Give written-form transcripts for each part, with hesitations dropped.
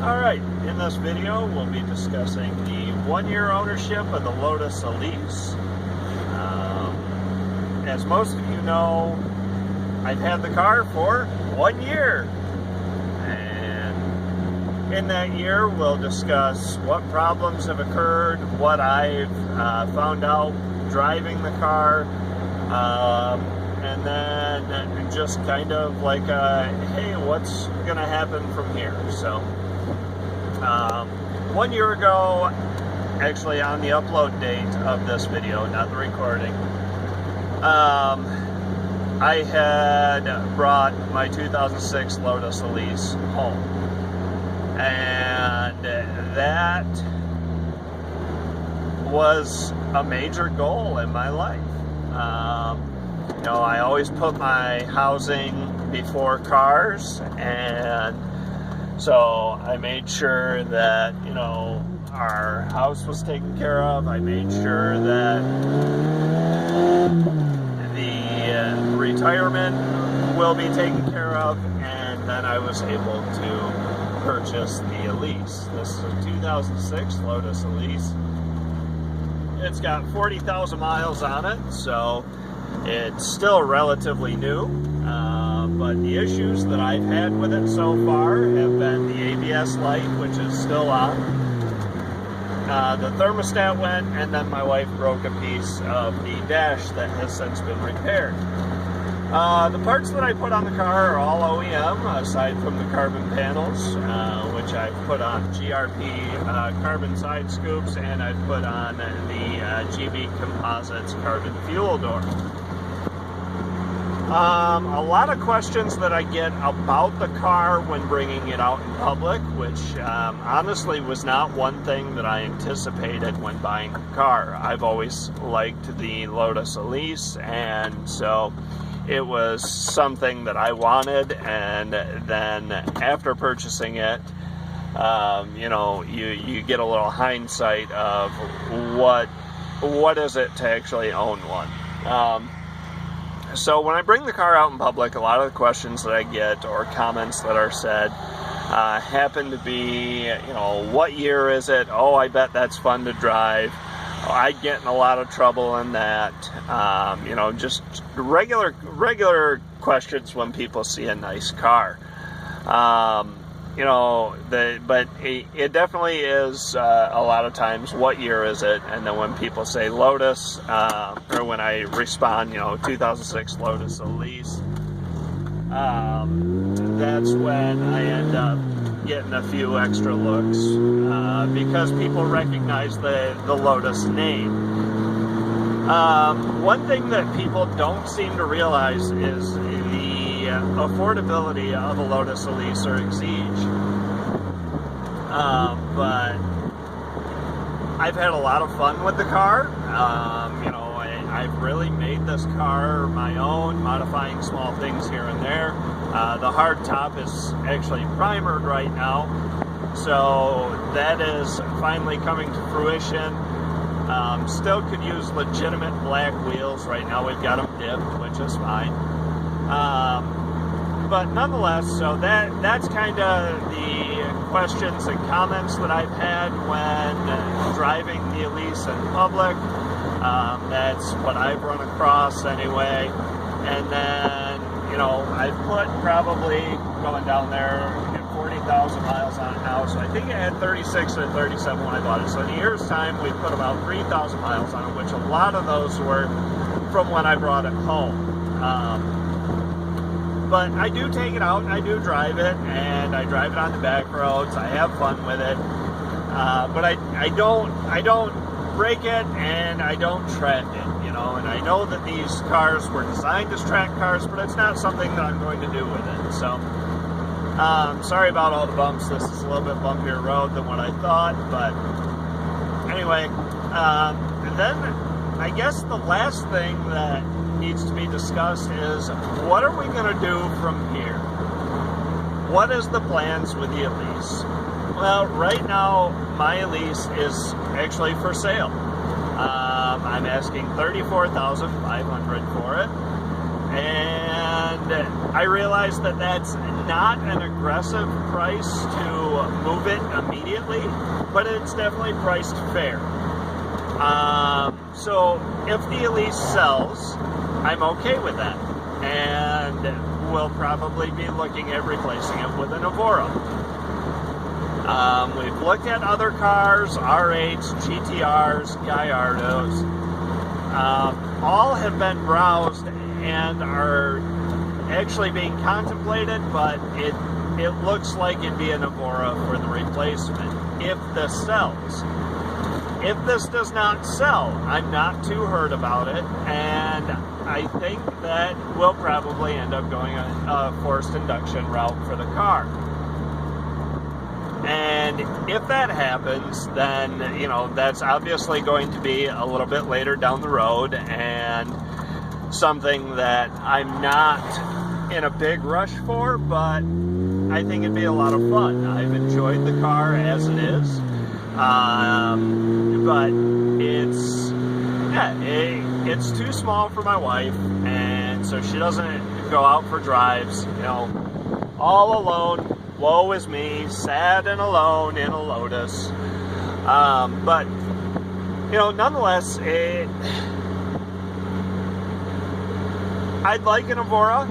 Alright, in this video we'll be discussing the 1-year ownership of the Lotus Elise. As most of you know, I've had the car for 1 year. And in that year we'll discuss what problems have occurred, what I've found out driving the car, and then just kind of like, hey, what's going to happen from here? So, 1 year ago, actually on the upload date of this video, not the recording, I had brought my 2006 Lotus Elise home. And that was a major goal in my life. You know, I always put my housing before cars, and so I made sure that, you know, our house was taken care of. I made sure that the retirement will be taken care of, and then I was able to purchase the Elise. This is a 2006 Lotus Elise. It's got 40,000 miles on it, so it's still relatively new, but the issues that I've had with it so far have been the ABS light, which is still on. The thermostat went, and then my wife broke a piece of the dash that has since been repaired. The parts that I put on the car are all OEM, aside from the carbon panels, which I've put on GRP carbon side scoops, and I've put on the GB Composites carbon fuel door. A lot of questions that I get about the car when bringing it out in public, which honestly was not one thing that I anticipated when buying the car. I've always liked the Lotus Elise, and so it was something that I wanted. And then after purchasing it, you know, you get a little hindsight of what is it to actually own one. So when I bring the car out in public, a lot of the questions that I get or comments that are said happen to be, you know, what year is it? Oh, I bet that's fun to drive. I get in a lot of trouble in that. You know, just regular questions when people see a nice car. You know, but it definitely is a lot of times, what year is it? And then when people say Lotus, or when I respond, you know, 2006 Lotus Elise, that's when I end up getting a few extra looks, because people recognize the Lotus name. One thing that people don't seem to realize is the affordability of a Lotus Elise or Exige. But I've had a lot of fun with the car. You know, I've really made this car my own, modifying small things here and there. The hard top is actually primered right now, so that is finally coming to fruition. Still could use legitimate black wheels. Right now we've got them dipped, which is fine. But nonetheless, so that's kind of the questions and comments that I've had when driving the Elise in public. That's what I've run across anyway. And then, you know, I've put probably, going down there, 40,000 miles on it now. So I think it had 36 or 37 when I bought it. So in a year's time, we put about 3,000 miles on it, which a lot of those were from when I brought it home. But I do take it out, and I do drive it, and I drive it on the back roads. I have fun with it, but I don't break it, and I don't track it, you know. And I know that these cars were designed as track cars, but it's not something that I'm going to do with it. So, sorry about all the bumps. This is a little bit bumpier road than what I thought, but anyway. And then I guess the last thing that needs to be discussed is, what are we going to do from here? What is the plans with the Elise? Well, right now my Elise is actually for sale. I'm asking $34,500 for it. and I realize that that's not an aggressive price to move it immediately, but it's definitely priced fair. So if the Elise sells, I'm okay with that, and we'll probably be looking at replacing it with an Evora. We've looked at other cars, R8s, GTRs, Gallardos. All have been browsed and are actually being contemplated, but it looks like it'd be an Evora for the replacement if this sells. If this does not sell, I'm not too hurt about it, and I think that we'll probably end up going a forced induction route for the car. And if that happens, then, you know, that's obviously going to be a little bit later down the road, and something that I'm not in a big rush for, but I think it'd be a lot of fun. I've enjoyed the car as it is, but it's too small for my wife, and so she doesn't go out for drives, you know, all alone. Woe is me, sad and alone in a Lotus. But, you know, nonetheless, I'd like an Evora.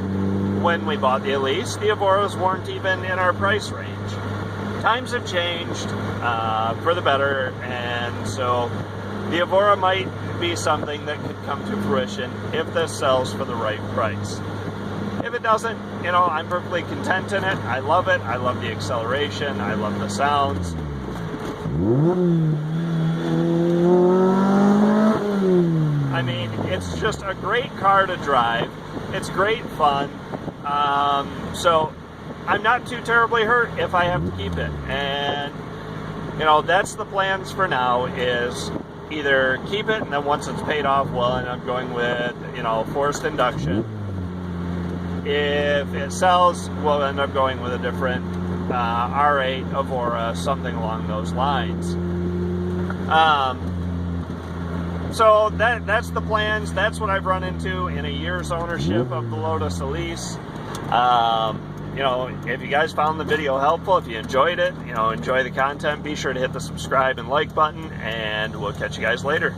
When we bought the Elise, the Evoras weren't even in our price range. Times have changed for the better, and so the Evora might be something that could come to fruition if this sells for the right price. If it doesn't, you know, I'm perfectly content in it. I love it. I love the acceleration. I love the sounds. I mean, it's just a great car to drive. It's great fun. So I'm not too terribly hurt if I have to keep it. And, you know, that's the plans for now, is either keep it, and then once it's paid off, we'll end up going with, you know, forced induction. If it sells, we'll end up going with a different R8 Evora, something along those lines. So that's the plans. That's what I've run into in a year's ownership of the Lotus Elise. You know, if you guys found the video helpful, if you enjoyed it, you know, enjoy the content, be sure to hit the subscribe and like button, and we'll catch you guys later.